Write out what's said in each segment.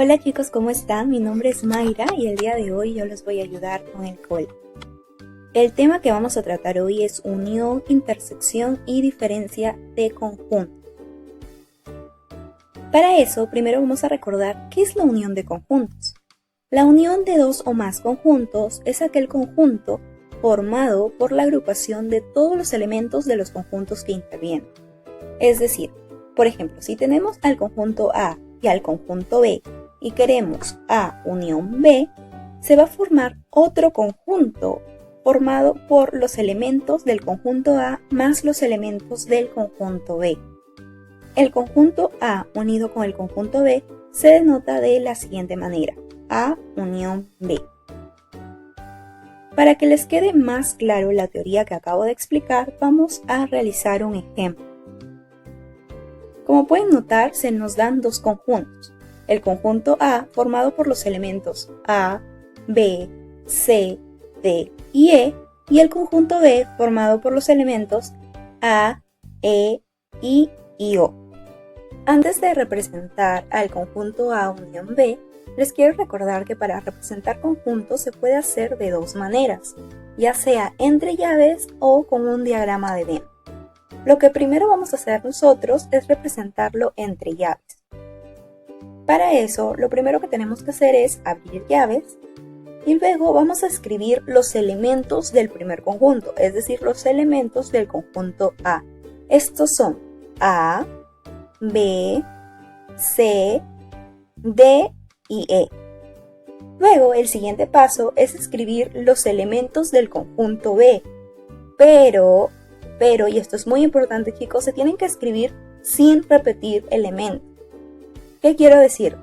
Hola chicos, ¿cómo están? Mi nombre es Mayra y el día de hoy yo les voy a ayudar con el COL. El tema que vamos a tratar hoy es unión, intersección y diferencia de conjuntos. Para eso, primero vamos a recordar qué es la unión de conjuntos. La unión de dos o más conjuntos es aquel conjunto formado por la agrupación de todos los elementos de los conjuntos que intervienen. Es decir, por ejemplo, si tenemos al conjunto A y al conjunto B y queremos A unión B, se va a formar otro conjunto formado por los elementos del conjunto A más los elementos del conjunto B. El conjunto A unido con el conjunto B se denota de la siguiente manera: A unión B. Para que les quede más claro la teoría que acabo de explicar, vamos a realizar un ejemplo. Como pueden notar, se nos dan dos conjuntos. El conjunto A formado por los elementos A, B, C, D y E, y el conjunto B formado por los elementos A, E, I y O. Antes de representar al conjunto A unión B, les quiero recordar que para representar conjuntos se puede hacer de dos maneras, ya sea entre llaves o con un diagrama de Venn. Lo que primero vamos a hacer nosotros es representarlo entre llaves. Para eso, lo primero que tenemos que hacer es abrir llaves y luego vamos a escribir los elementos del primer conjunto, es decir, los elementos del conjunto A. Estos son A, B, C, D y E. Luego, el siguiente paso es escribir los elementos del conjunto B, pero, y esto es muy importante chicos, se tienen que escribir sin repetir elementos. ¿Qué quiero decir?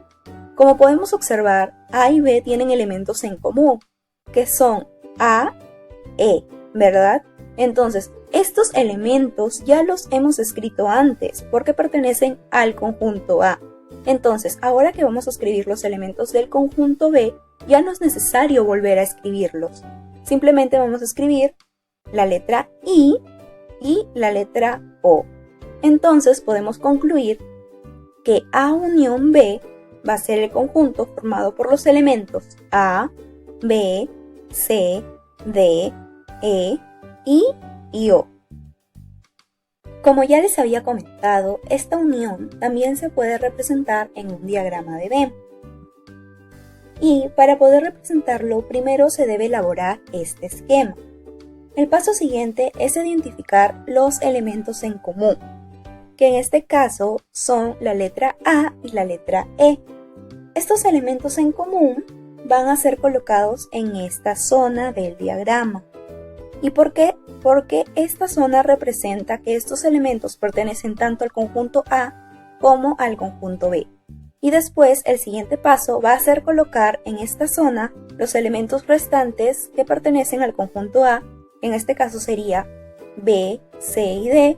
Como podemos observar, A y B tienen elementos en común, que son A, E, ¿verdad? Entonces, estos elementos ya los hemos escrito antes porque pertenecen al conjunto A. Entonces, ahora que vamos a escribir los elementos del conjunto B, ya no es necesario volver a escribirlos. Simplemente vamos a escribir la letra I y la letra O. Entonces, podemos concluir que A unión B va a ser el conjunto formado por los elementos A, B, C, D, E, I y O. Como ya les había comentado, esta unión también se puede representar en un diagrama de Venn. Y para poder representarlo, primero se debe elaborar este esquema. El paso siguiente es identificar los elementos en común, que en este caso son la letra A y la letra E. Estos elementos en común van a ser colocados en esta zona del diagrama. ¿Y por qué? Porque esta zona representa que estos elementos pertenecen tanto al conjunto A como al conjunto B. Y después el siguiente paso va a ser colocar en esta zona los elementos restantes que pertenecen al conjunto A, en este caso sería B, C y D,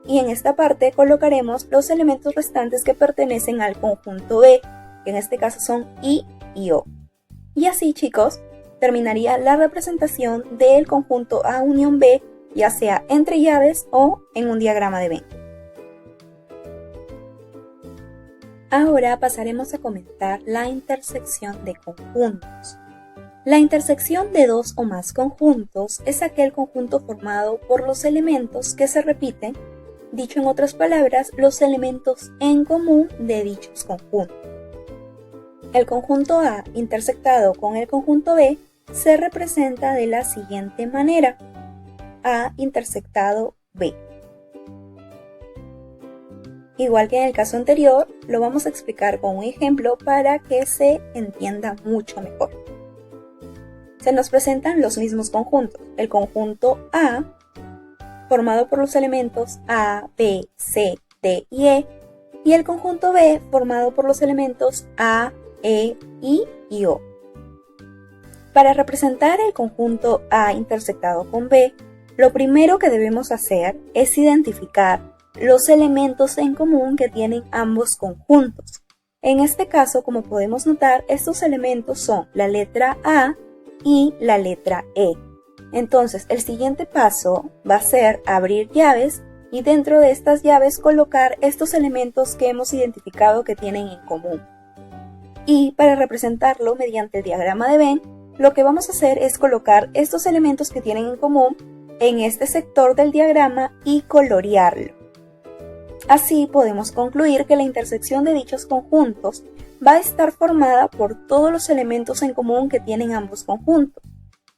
y en esta parte colocaremos los elementos restantes que pertenecen al conjunto B, que en este caso son I y O. Y así chicos, terminaría la representación del conjunto A unión B, ya sea entre llaves o en un diagrama de Venn. Ahora pasaremos a comentar la intersección de conjuntos. La intersección de dos o más conjuntos es aquel conjunto formado por los elementos que se repiten, dicho en otras palabras, los elementos en común de dichos conjuntos. El conjunto A intersectado con el conjunto B se representa de la siguiente manera: A intersectado B. Igual que en el caso anterior, lo vamos a explicar con un ejemplo para que se entienda mucho mejor. Se nos presentan los mismos conjuntos. El conjunto A, formado por los elementos A, B, C, D y E, y el conjunto B, formado por los elementos A, E, I y O. Para representar el conjunto A intersectado con B, lo primero que debemos hacer es identificar los elementos en común que tienen ambos conjuntos. En este caso, como podemos notar, estos elementos son la letra A y la letra E. Entonces, el siguiente paso va a ser abrir llaves y dentro de estas llaves colocar estos elementos que hemos identificado que tienen en común. Y para representarlo mediante el diagrama de Venn, lo que vamos a hacer es colocar estos elementos que tienen en común en este sector del diagrama y colorearlo. Así podemos concluir que la intersección de dichos conjuntos va a estar formada por todos los elementos en común que tienen ambos conjuntos.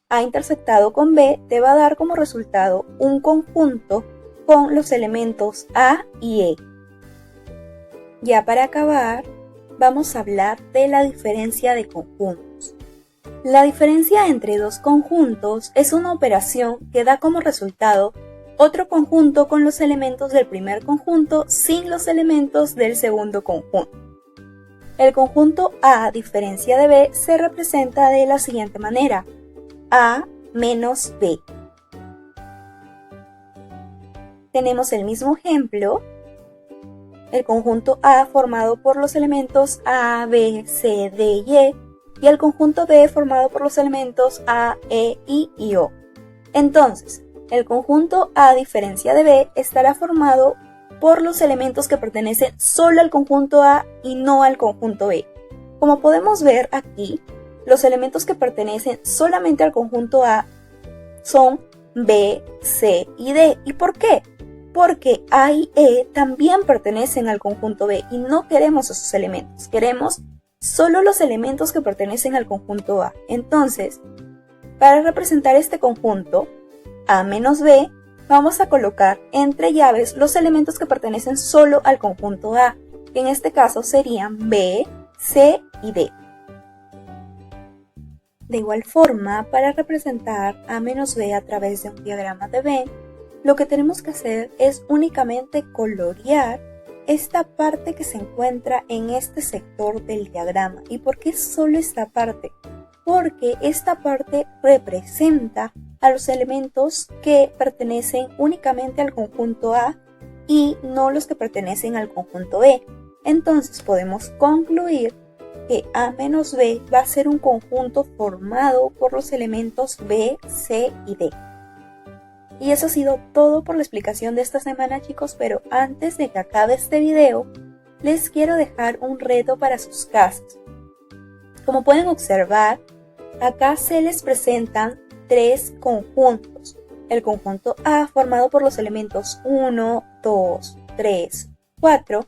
A intersectado con B te va a dar como resultado un conjunto con los elementos A y E. Ya para acabar, vamos a hablar de la diferencia de conjuntos. La diferencia entre dos conjuntos es una operación que da como resultado otro conjunto con los elementos del primer conjunto sin los elementos del segundo conjunto. El conjunto A, diferencia de B, se representa de la siguiente manera: A menos B. Tenemos el mismo ejemplo, el conjunto A formado por los elementos A, B, C, D y E, y el conjunto B formado por los elementos A, E, I y O. Entonces, el conjunto A, diferencia de B, estará formado por los elementos que pertenecen solo al conjunto A y no al conjunto B. Como podemos ver aquí, los elementos que pertenecen solamente al conjunto A son B, C y D. ¿Y por qué? Porque A y E también pertenecen al conjunto B y no queremos esos elementos, queremos solo los elementos que pertenecen al conjunto A. Entonces, para representar este conjunto, A menos B, vamos a colocar entre llaves los elementos que pertenecen solo al conjunto A, que en este caso serían B, C y D. De igual forma, para representar A menos B a través de un diagrama de Venn, lo que tenemos que hacer es únicamente colorear esta parte que se encuentra en este sector del diagrama. ¿Y por qué solo esta parte? Porque esta parte representa a los elementos que pertenecen únicamente al conjunto A y no los que pertenecen al conjunto B. Entonces podemos concluir que A menos B va a ser un conjunto formado por los elementos B, C y D. Y eso ha sido todo por la explicación de esta semana, chicos, pero antes de que acabe este video, les quiero dejar un reto para sus casas. Como pueden observar, acá se les presentan tres conjuntos. El conjunto A formado por los elementos 1, 2, 3, 4.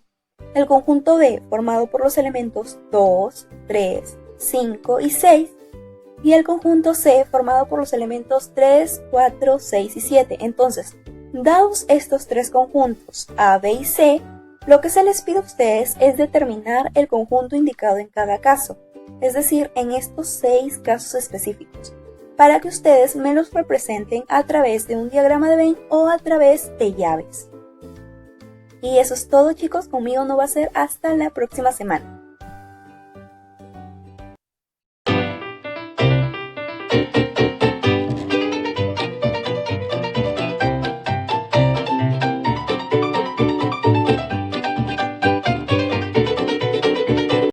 El conjunto B formado por los elementos 2, 3, 5 y 6. Y el conjunto C formado por los elementos 3, 4, 6 y 7. Entonces, dados estos tres conjuntos A, B y C, lo que se les pide a ustedes es determinar el conjunto indicado en cada caso, es decir, en estos 6 casos específicos, para que ustedes me los representen a través de un diagrama de Venn o a través de llaves. Y eso es todo, chicos, conmigo no va a ser hasta la próxima semana.